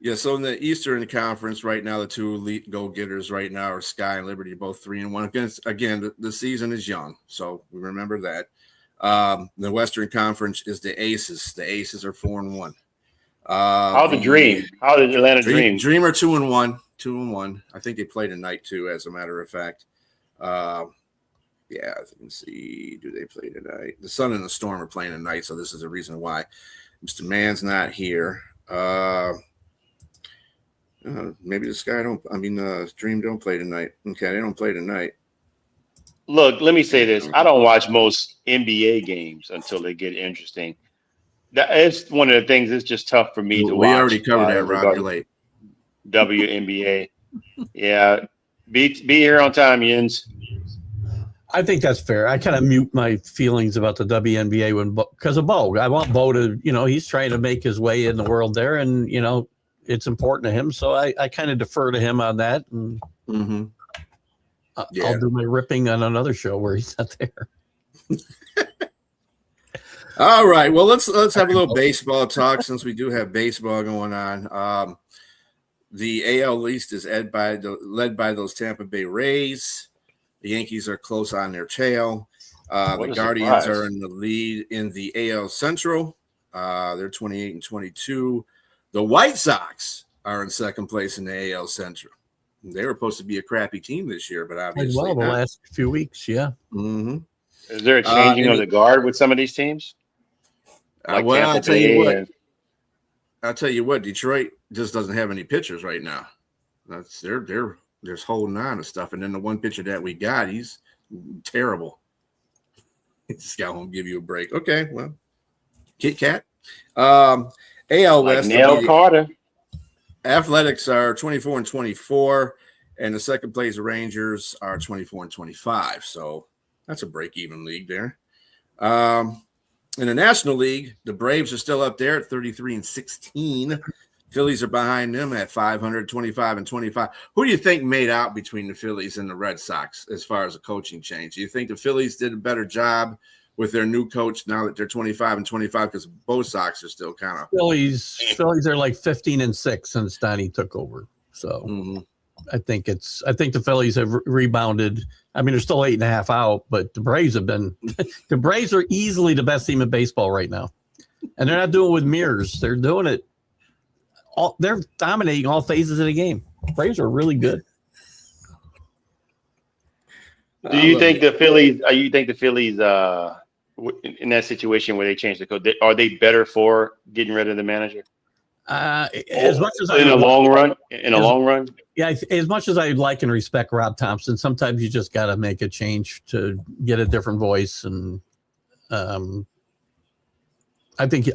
Yeah, so in the Eastern Conference right now, the two elite go-getters right now are Sky and Liberty, both 3-1. Again, the season is young, so we remember that. The Western Conference is the Aces. The Aces are 4-1. How did Atlanta Dream? Dream are 2-1. 2-1. I think they play tonight too, as a matter of fact. Yeah, I can see. Do they play tonight? The Sun and the Storm are playing tonight, so this is the reason why Mr. Mann's not here. Maybe the Sky don't. I mean, Dream don't play tonight. Okay, they don't play tonight. Look, let me say this. I don't watch most NBA games until they get interesting. It's one of the things that's just tough for me to watch. We already covered that, Rob. You're late. WNBA. Yeah. Be here on time, Jens. I think that's fair. I kind of mute my feelings about the WNBA because of Bo. I want Bo to, he's trying to make his way in the world there, and it's important to him. So I kind of defer to him on that, and I'll do my ripping on another show where he's not there. All right. Well, let's have a little baseball talk since we do have baseball going on. The AL East is led by those Tampa Bay Rays. The Yankees are close on their tail. The Guardians are in the lead in the AL Central. They're 28-22. The White Sox are in second place in the AL Central. They were supposed to be a crappy team this year, but obviously the last few weeks, yeah. Mm-hmm. Is there a changing of the guard with some of these teams? Well, I'll tell you what. Detroit just doesn't have any pitchers right now. They're just holding on to stuff, and then the one pitcher that we got, he's terrible. This guy won't give you a break. Okay, well, Kit Kat. AL West. Nail Carter. Athletics are 24-24, and the second place Rangers are 24-25. So that's a break-even league there. In the National League, the Braves are still up there at 33-16. Phillies are behind them at 500, 25-25. Who do you think made out between the Phillies and the Red Sox as far as a coaching change? Do you think the Phillies did a better job with their new coach now that they're 25-25? Because both Sox are still kind of Phillies are like 15-6 since Donnie took over. So I think the Phillies have rebounded. I mean, they're still 8.5 out, but the Braves the Braves are easily the best team in baseball right now. And they're not doing it with mirrors. They're doing it. They're dominating all phases of the game. Braves are really good. Do you think the Phillies? You think the Phillies, in that situation where they changed the code, are they better for getting rid of the manager? As much as in a long run, yeah. As much as I like and respect Rob Thompson, sometimes you just got to make a change to get a different voice, and I think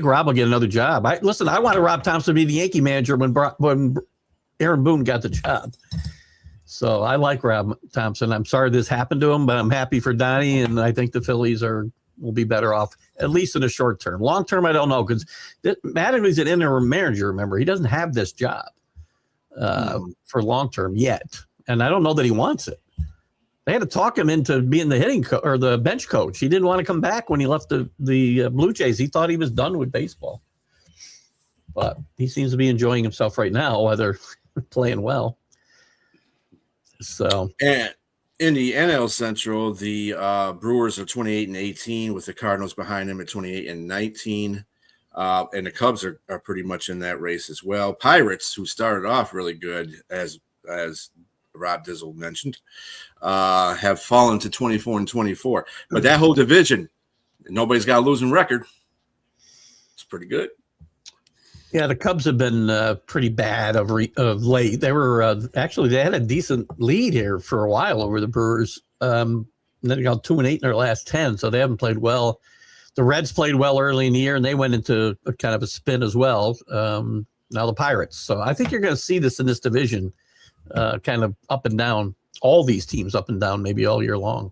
Rob will get another job. I wanted Rob Thompson to be the Yankee manager when Aaron Boone got the job. So I like Rob Thompson. I'm sorry this happened to him, but I'm happy for Donnie, and I think the Phillies will be better off, at least in the short term. Long term, I don't know, because Mattingly's an interim manager, remember. He doesn't have this job for long term yet, and I don't know that he wants it. They had to talk him into being the hitting or the bench coach. He didn't want to come back when he left the Blue Jays. He thought he was done with baseball. But he seems to be enjoying himself right now, whether playing well. So, and in the NL Central, the Brewers are 28-18 with the Cardinals behind them at 28-19. And the Cubs are pretty much in that race as well. Pirates, who started off really good, as Rob Dizzle mentioned, have fallen to 24-24. But that whole division, nobody's got a losing record. pretty good. Yeah, the Cubs have been pretty bad of late. They were actually they had a decent lead here for a while over the Brewers. And then they got 2-8 in their last 10, so they haven't played well. The Reds played well early in the year, and they went into a kind of a spin as well. Now the Pirates. So I think you're going to see this in this division, kind of up and down. All these teams up and down, maybe all year long.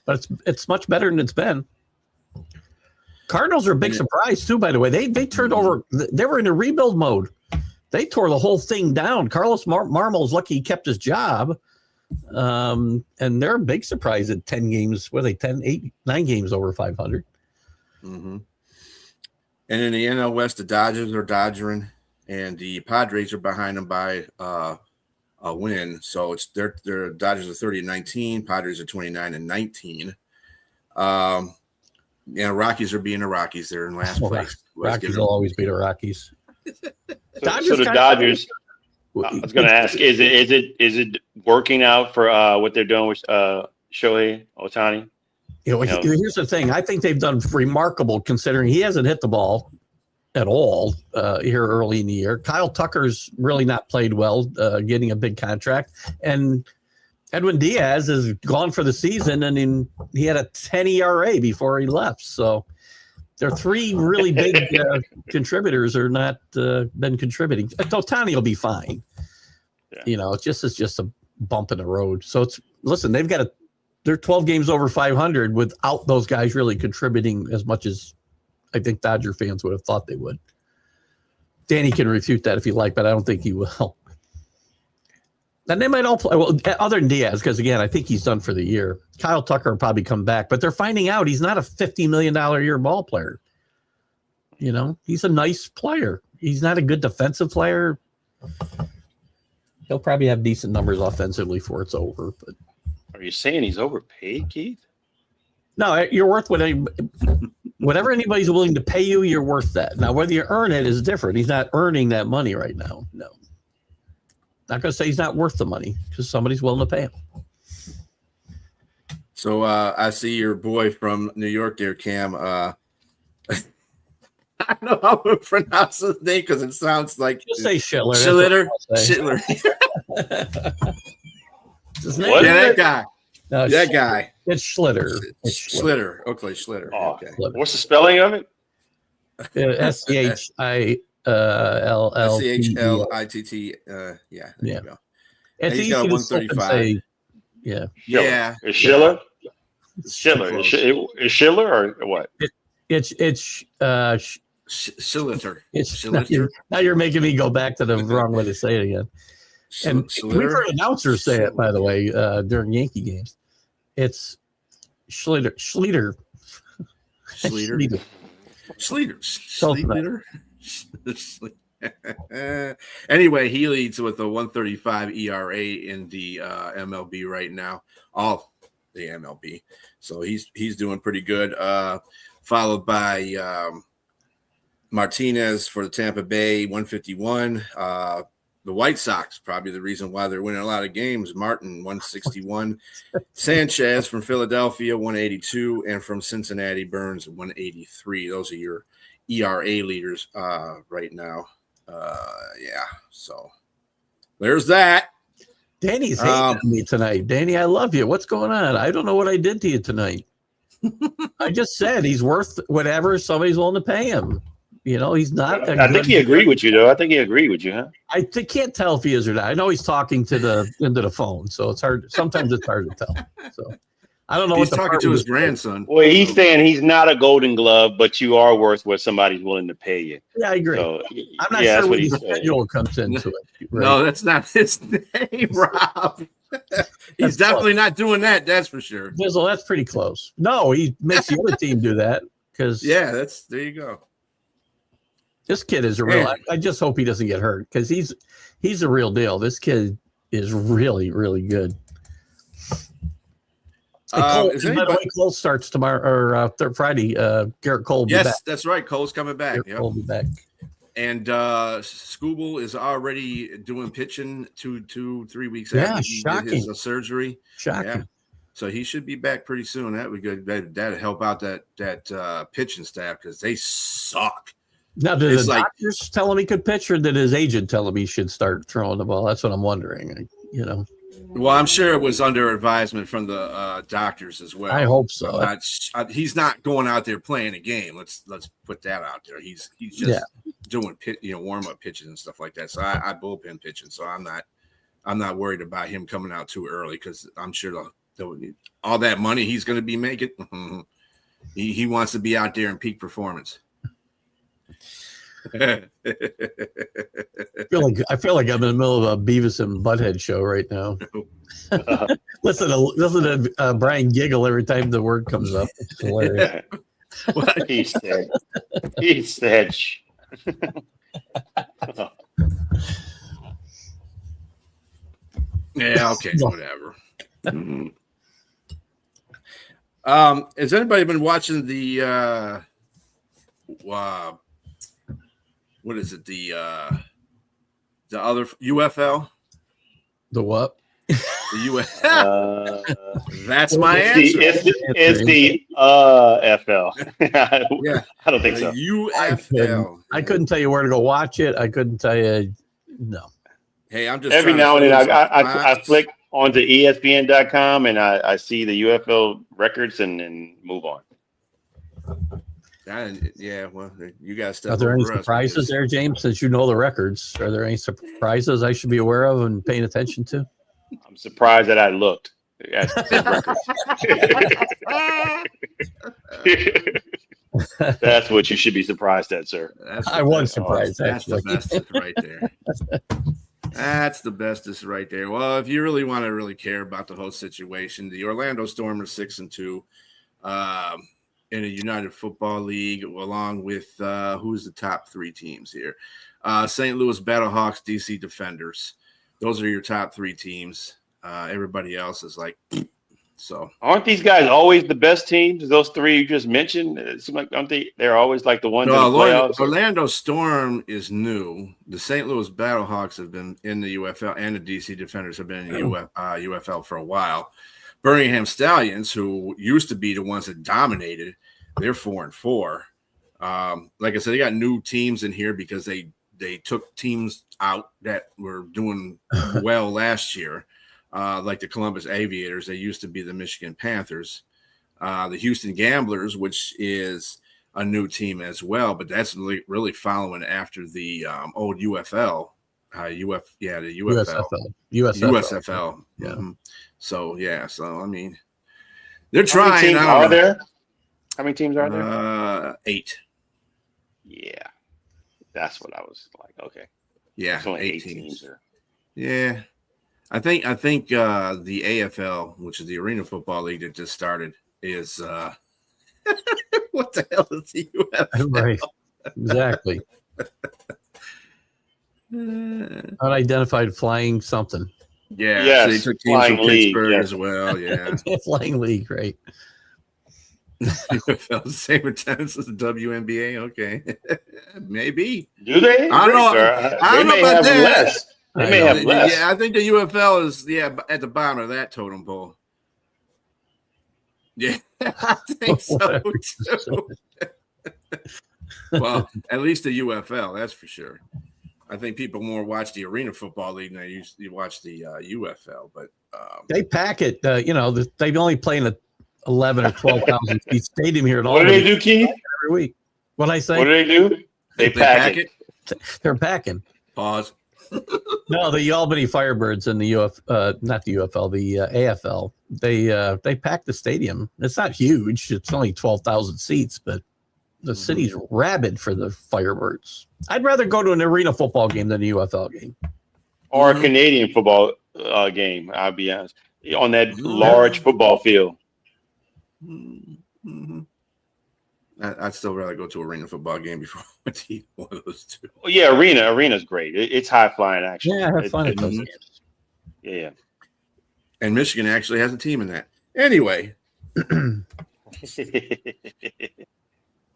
But it's much better than it's been. Cardinals are a big surprise too, by the way. They turned over. They were in a rebuild mode. They tore the whole thing down. Carlos Marmol's lucky he kept his job. And they're a big surprise at 10 games. What are they? 9 games over 500. Mm-hmm. And in the NL West, the Dodgers are dodgering, and the Padres are behind them by a win. So it's their Dodgers are 30-19, Padres are 29-19. Rockies are being the Rockies. They're in last place. Rockies will always be the Rockies. So the Dodgers. I was going to ask: is it working out for what they're doing with Shohei Ohtani? Here's the thing. I think they've done remarkable considering he hasn't hit the ball at all here early in the year. Kyle Tucker's really not played well, getting a big contract, and Edwin Diaz is gone for the season, and he had a 10 ERA before he left. So their 3 really big contributors are not been contributing. Ohtani will be fine. Yeah. It's just a bump in the road. So they're 12 games over 500 without those guys really contributing as much as I think Dodger fans would have thought they would. Danny can refute that if you like, but I don't think he will. And they might all play well, other than Diaz, because again, I think he's done for the year. Kyle Tucker will probably come back, but they're finding out he's not a $50 million a year ball player. He's a nice player. He's not a good defensive player. He'll probably have decent numbers offensively before it's over. But are you saying he's overpaid, Keith? No, you're worth whatever anybody's willing to pay you. You're worth that. Now, whether you earn it is different. He's not earning that money right now. No. Not going to say he's not worth the money because somebody's willing to pay him. So I see your boy from New York there, Cam. I don't know how to pronounce his name because it sounds like just say Schiller. Schiller. His name? Yeah, that guy. No, that guy. It's Schlitter. Schlitter. Okay, Schlitter. Oh, okay. What's the spelling of it? SCHILLITT. Yeah. There you go. It's he's easy got to 135. say, yeah. Yeah. Is Schiller? Schiller. Is Schiller or what? It's Schlitter. Now you're making me go back to the wrong way to say it again. And we've heard announcers say it, by the way, during Yankee games. It's Schlitter. Anyway, he leads with a 135 ERA in the MLB right now. All the MLB. So he's doing pretty good. Followed by Martinez for the Tampa Bay, 151. The White Sox, probably the reason why they're winning a lot of games. Martin, 161. Sanchez from Philadelphia, 182. And from Cincinnati, Burns, 183. Those are your ERA leaders right now. So there's that. Danny's hating on me tonight. Danny, I love you. What's going on? I don't know what I did to you tonight. I just said he's worth whatever somebody's willing to pay him. He's not. I think he agreed with you, though. I think he agreed with you, huh? I can't tell if he is or not. I know he's talking into the phone, so it's hard. Sometimes it's hard to tell. So I don't know. He's talking to his grandson. Well, he's saying he's not a Golden Glove, but you are worth what somebody's willing to pay you. Yeah, I agree. So, I'm not sure what the schedule comes into it. Right? No, that's not his name, Rob. He's definitely not doing that. That's for sure. Bizzle, that's pretty close. No, he makes the other team do that because there you go. This kid is a real. I just hope he doesn't get hurt because he's a real deal. This kid is really, really good. By the way, Cole starts tomorrow or Friday. Garrett Cole will be back. Yes, that's right. Cole's coming back. Cole will be back. And Scooble is already doing pitching 2-3 weeks after he did his surgery. Shocking. Yeah. So he should be back pretty soon. That would good. That'd help out that pitching staff because they suck. Now, did It's the like- doctors tell him he could pitch, or did his agent tell him he should start throwing the ball? That's what I'm wondering. Well, I'm sure it was under advisement from the doctors as well. I hope so. He's not going out there playing a game. Let's put that out there. He's just doing warm up pitches and stuff like that. So I bullpen pitching. So I'm not worried about him coming out too early because I'm sure all that money he's going to be making. He wants to be out there in peak performance. I feel like I'm in the middle of a Beavis and Butthead show right now. Listen to Brian giggle every time the word comes up. It's hilarious. He said. Yeah. Okay. Whatever. Has anybody been watching the what is it? The other UFL? The what? The UFL. That's my answer. It's the FL. Yeah. I don't think so. UFL. I couldn't tell you where to go watch it. I couldn't tell you. No. Hey, I'm just every now and then I flick onto ESPN.com and I see the UFL records and move on. Yeah, well, you guys. Are there any surprises there, James? Since you know the records, are there any surprises I should be aware of and paying attention to? I'm surprised that I looked at the records. That's what you should be surprised at, sir. I was surprised. That's the bestest right there. That's the bestest right there. Well, if you really want to really care about the whole situation, the Orlando Storm are 6-2. In a United Football League, along with who's the top three teams here? St. Louis Battlehawks, DC Defenders. Those are your top three teams. Everybody else is like, so. Aren't these guys always the best teams? Those three you just mentioned, it seems like they're always like the ones in the playoffs? Orlando Storm is new. The St. Louis Battlehawks have been in the UFL, and the DC Defenders have been in the UFL for a while. Birmingham Stallions, who used to be the ones that dominated, they're 4-4. Like I said, they got new teams in here because they took teams out that were doing well last year, like the Columbus Aviators. They used to be the Michigan Panthers. The Houston Gamblers, which is a new team as well, but that's really following after the old UFL. The UFL. USFL. Yeah. Mm-hmm. So I mean, they're trying. How many teams are there? 8. Yeah, that's what I was like. Okay. Yeah, it's only 8 teams there. Yeah, I think the AFL, which is the Arena Football League that just started, is what the hell is the UFL? Right. Exactly. Unidentified flying something. Yeah, yes, so they took teams from Pittsburgh as well. Yeah, flying league, right? UFL the same attendance as the WNBA. Okay, maybe. Do they? I don't know. I don't know about that. Less. They may have less. Yeah, I think the UFL is at the bottom of that totem pole. Yeah, I think so too. Well, at least the UFL, that's for sure. I think people more watch the Arena Football League than they used to watch the UFL. But they pack it. They only play in a 11 or 12,000 seat stadium here at all. What do they do, Keith? Every week. What I say? What do they do? They pack it. They're packing. Pause. No, the Albany Firebirds and the not the UFL, the AFL. They pack the stadium. It's not huge. It's only 12,000 seats, but the city's rabid for the Firebirds. I'd rather go to an Arena Football game than a UFL game. Or a Canadian football game, I'll be honest. On that large football field. Mm-hmm. I'd still rather go to Arena Football game before I went to either one of those two. Well, yeah, Arena's great. It's high flying, actually. Yeah, I have fun at those games. Yeah. And Michigan actually has a team in that. Anyway.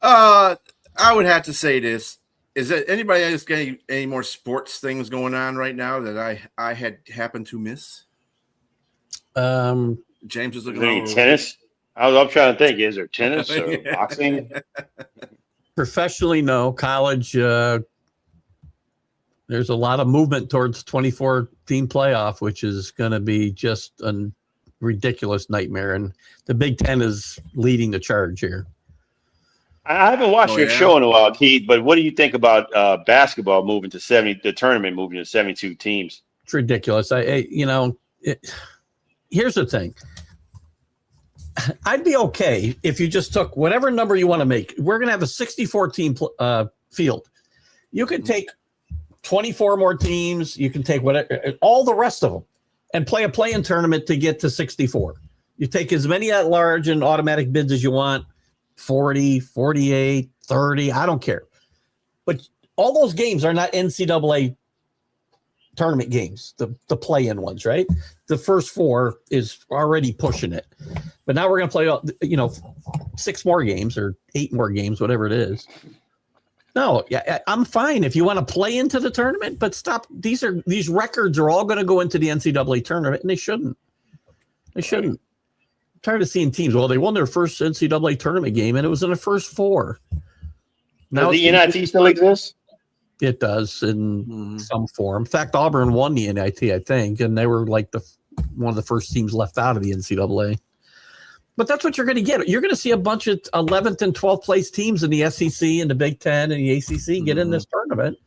I would have to say this. Is there anybody else getting any more sports things going on right now that I had happened to miss? James is Is looking there all any over. tennis? I'm trying to think. Is there tennis or Yeah. boxing? Professionally, no. College, there's a lot of movement towards 24-team playoff, which is going to be just a ridiculous nightmare. And the Big Ten is leading the charge here. I haven't watched Oh, your yeah? show in a while, Keith. But what do you think about basketball moving to 70? The tournament moving to 72 teams. It's ridiculous. Here's the thing. I'd be okay if you just took whatever number you want to make. We're going to have a 64-team field. You can take 24 more teams. You can take whatever, all the rest of them, and play a play-in tournament to get to 64. You take as many at large and automatic bids as you want, 40, 48, 30. I don't care. But all those games are not NCAA tournament games, the play-in ones, right? The first four is already pushing it. But now we're going to play, 6 more games or 8 more games, whatever it is. No, yeah, I'm fine if you want to play into the tournament, but stop. These records are all going to go into the NCAA tournament, and they shouldn't. They shouldn't. I'm tired of seeing teams. Well, they won their first NCAA tournament game, and it was in the first 4. Now the NIT still exists? It does in some form. In fact, Auburn won the NIT, I think, and they were like one of the first teams left out of the NCAA. But that's what you're going to get. You're going to see a bunch of 11th and 12th place teams in the SEC and the Big Ten and the ACC get in this tournament.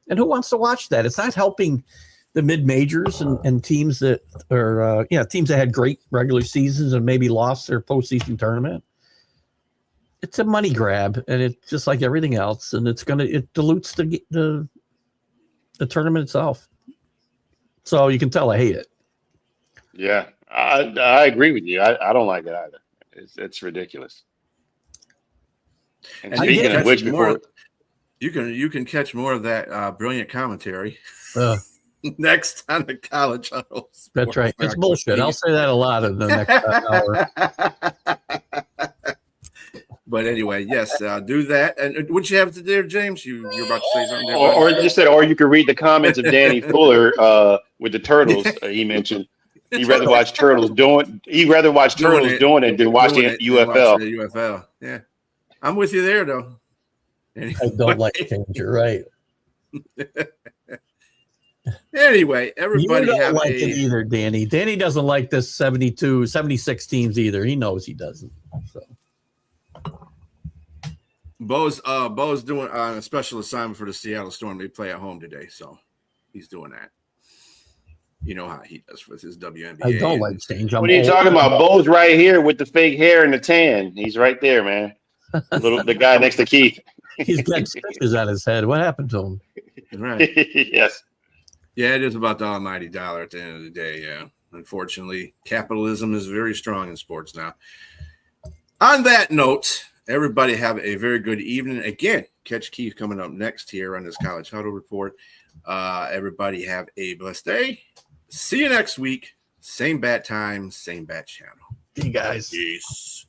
And who wants to watch that? It's not helping the mid-majors and teams that are, teams that had great regular seasons and maybe lost their postseason tournament. It's a money grab, and it's just like everything else, and it dilutes the tournament itself. So you can tell I hate it. Yeah, I agree with you. I don't like it either. It's ridiculous. And speaking of which, you can catch more of that brilliant commentary next on the College Huddle. That's right. It's bullshit. I'll say that a lot in the next hour. But anyway, yes, do that. And what you have to do, James? You're about to say something there. Or just said, or you could read the comments of Danny Fuller with the turtles he mentioned. He'd rather watch turtles doing it than watching UFL. UFL. Yeah, I'm with you there, though. Anyway. I don't like change. You're right. Anyway, everybody you don't like it either, Danny. Danny doesn't like this 76 teams either. He knows he doesn't. So. Bo's doing a special assignment for the Seattle Storm. They play at home today, so he's doing that. You know how he does with his WNBA. I don't like change. What are you talking about? Bo's right here with the fake hair and the tan. He's right there, man. The guy next to Keith. He's got stitches on his head. What happened to him? Right. Yes. Yeah, it is about the almighty dollar at the end of the day. Yeah. Unfortunately, capitalism is very strong in sports now. On that note, everybody have a very good evening. Again, catch Keith coming up next here on this College Huddle Report. Everybody have a blessed day. See you next week. Same bat time, same bat channel. See you guys. Peace.